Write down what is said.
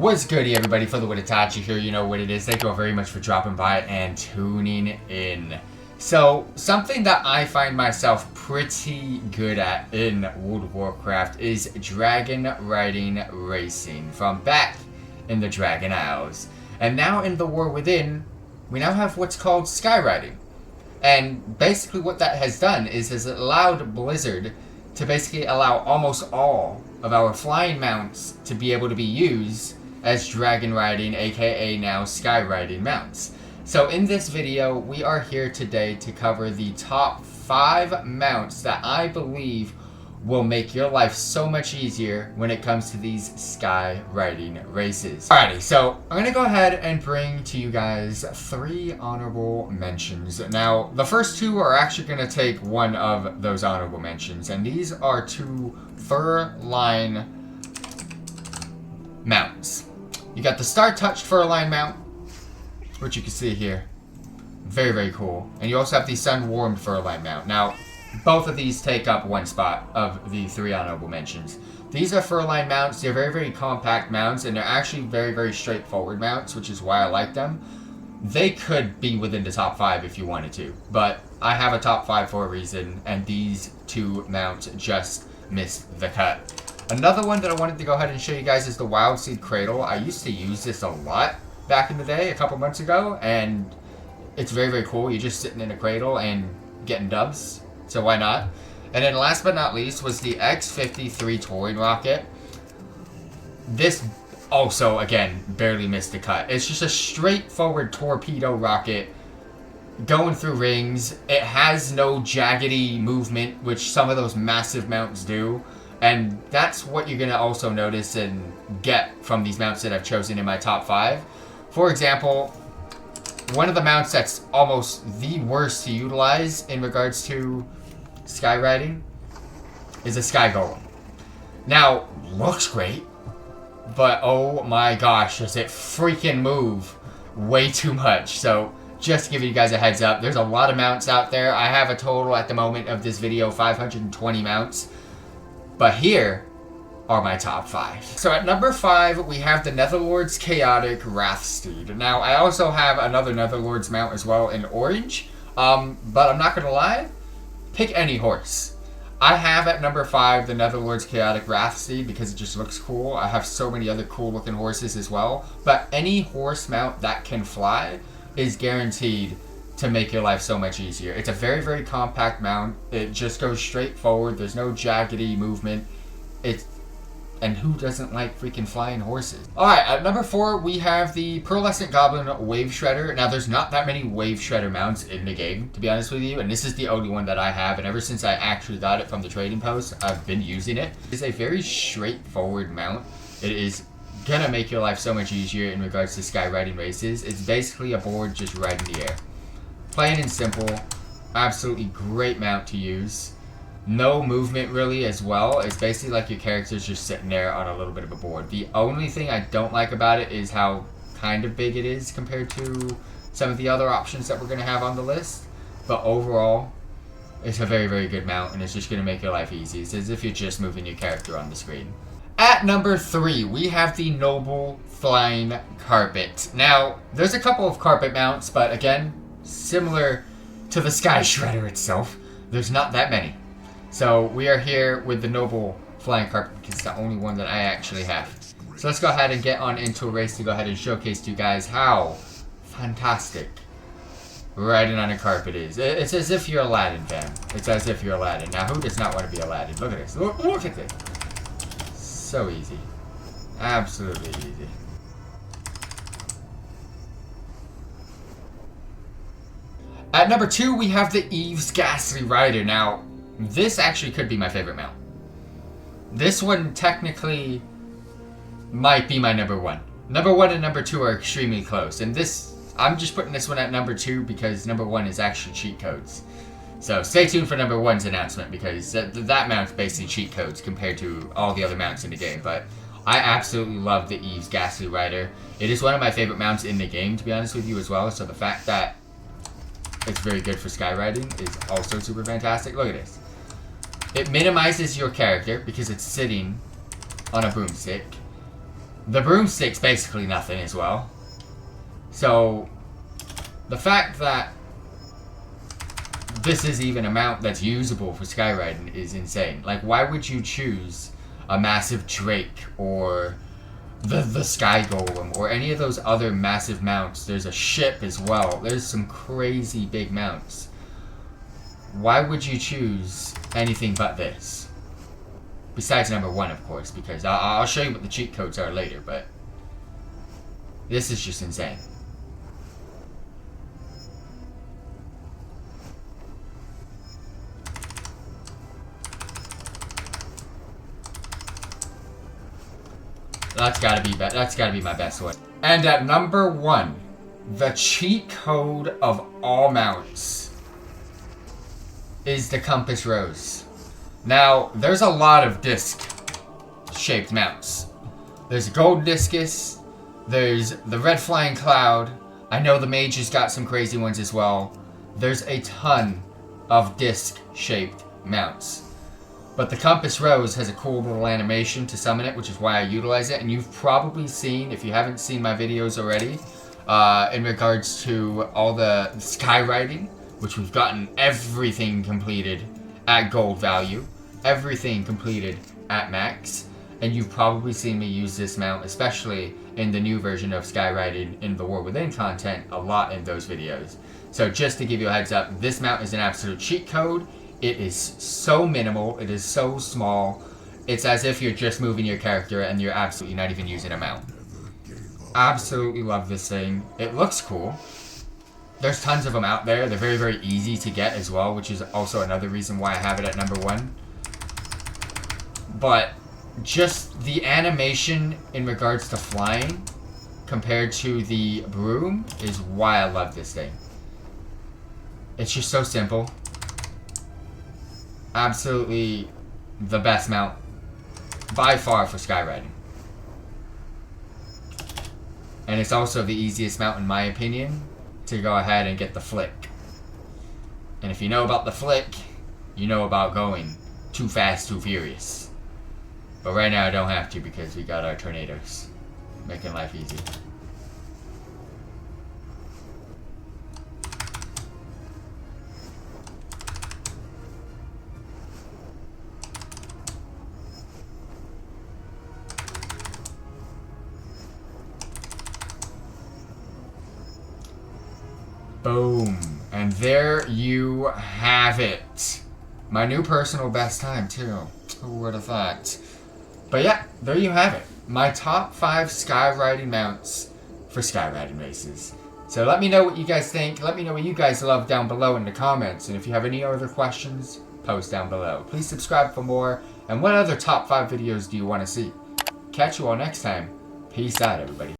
What's good, everybody? FTWitachi here. You know what it is. Thank you all very much for dropping by and tuning in. So, something that I find myself pretty good at in World of Warcraft is dragon riding racing from back in the Dragon Isles. And now in the War Within, we now have what's called Skyriding. And basically what that has done is has allowed Blizzard to basically allow almost all of our flying mounts to be able to be used as dragon riding, aka now sky riding mounts. So in this video, we are here today to cover the top 5 mounts that I believe will make your life so much easier when it comes to these sky riding races. Alrighty, so I'm gonna go ahead and bring to you guys 3 honorable mentions. Now, the first 2 are actually gonna take one of those honorable mentions, and these are 2 fur line mounts. You got the Star Touched fur line mount, which you can see here. Very, very cool. And you also have the Sun Warmed fur line mount. Now, both of these take up one spot of the 3 honorable mentions. These are fur line mounts. They're very, very compact mounts, and they're actually very, very straightforward mounts, which is why I like them. They could be within the top 5 if you wanted to, but I have a top 5 for a reason, and these 2 mounts just missed the cut. Another one that I wanted to go ahead and show you guys is the Wrathsteed Cradle. I used to use this a lot back in the day, a couple months ago, and it's very, very cool. You're just sitting in a cradle and getting dubs, so why not? And then last but not least was the X-53 touring rocket. This also, again, barely missed the cut. It's just a straightforward torpedo rocket going through rings. It has no jaggedy movement, which some of those massive mounts do. And that's what you're going to also notice and get from these mounts that I've chosen in my top 5. For example, one of the mounts that's almost the worst to utilize in regards to skywriting is a Sky Golem. Now, looks great, but oh my gosh, does it freaking move way too much. So, just to give you guys a heads up, there's a lot of mounts out there. I have a total at the moment of this video, 520 mounts. But here are my top 5. So at number 5, we have the Netherlord's Chaotic Wrathsteed. Now, I also have another Netherlord's mount as well in orange. But I'm not going to lie, pick any horse. I have at number 5 the Netherlord's Chaotic Wrathsteed because it just looks cool. I have so many other cool looking horses as well. But any horse mount that can fly is guaranteed to make your life so much easier. It's a very, very compact mount. It just goes straight forward. There's no jaggedy movement. And who doesn't like freaking flying horses? Alright, at number 4, we have the Pearlescent Goblin Wave Shredder. Now, there's not that many Wave Shredder mounts in the game, to be honest with you, and this is the only one that I have, and ever since I actually got it from the trading post, I've been using it. It's a very straightforward mount. It is gonna make your life so much easier in regards to skywriting races. It's basically a board just right in the air. Plain and simple, absolutely great mount to use. No movement really as well. It's basically like your character's just sitting there on a little bit of a board. The only thing I don't like about it is how kind of big it is compared to some of the other options that we're going to have on the list. But overall, it's a very, very good mount, and it's just going to make your life easy. It's as if you're just moving your character on the screen. At number 3, we have the Noble Flying Carpet. Now, there's a couple of carpet mounts, but again, similar to the Sky Shredder itself, there's not that many. So we are here with the Noble Flying Carpet because it's the only one that I actually have. So let's go ahead and get on into a race to go ahead and showcase to you guys how fantastic riding on a carpet is. It's as if you're Aladdin, fam. It's as if you're Aladdin. Now, who does not want to be Aladdin? Look at this. Look at this. So easy. Absolutely easy. At number 2, we have the Eve's Ghastly Rider. Now, this actually could be my favorite mount. This one technically might be my number 1. Number 1 and number 2 are extremely close. And this, I'm just putting this one at number 2 because number 1 is actually cheat codes. So stay tuned for number 1's announcement because that mount's basically cheat codes compared to all the other mounts in the game. But I absolutely love the Eve's Ghastly Rider. It is one of my favorite mounts in the game, to be honest with you as well. So the fact that it's very good for skywriting is also super fantastic. Look at this. It minimizes your character because it's sitting on a boomstick. The broomstick's basically nothing as well. So, the fact that this is even a mount that's usable for Skyriding is insane. Like, why would you choose a massive Drake or the Sky Golem or any of those other massive mounts? There's a ship as well. There's some crazy big mounts. Why would you choose anything but this? Besides number 1, of course, because I'll show you what the cheat codes are later, but this is just insane. That's gotta be my best one. And at number 1, the cheat code of all mounts is the Compass Rose. Now, there's a lot of disc-shaped mounts. There's a Gold Discus, there's the Red Flying Cloud. I know the Mage has got some crazy ones as well. There's a ton of disc-shaped mounts. But the Compass Rose has a cool little animation to summon it, which is why I utilize it. And you've probably seen, if you haven't seen my videos already, in regards to all the Skyriding, which we've gotten everything completed at gold value, everything completed at max, and you've probably seen me use this mount, especially in the new version of Skyriding in the War Within content, a lot in those videos. So just to give you a heads up, this mount is an absolute cheat code. It is so minimal, it is so small, it's as if you're just moving your character and you're absolutely not even using a mount. Absolutely love this thing. It looks cool. There's tons of them out there. They're very, very easy to get as well, which is also another reason why I have it at number 1. But just the animation in regards to flying compared to the broom is why I love this thing. It's just so simple. Absolutely the best mount by far for Skyriding. And it's also the easiest mount in my opinion to go ahead and get the flick. And if you know about the flick, you know about going too fast, too furious. But right now I don't have to because we got our tornadoes, making life easy. Boom. And there you have it. My new personal best time, too. Who would have thought? But yeah, there you have it. My top 5 Skyriding mounts for Skyriding races. So let me know what you guys think. Let me know what you guys love down below in the comments. And if you have any other questions, post down below. Please subscribe for more. And what other top 5 videos do you want to see? Catch you all next time. Peace out, everybody.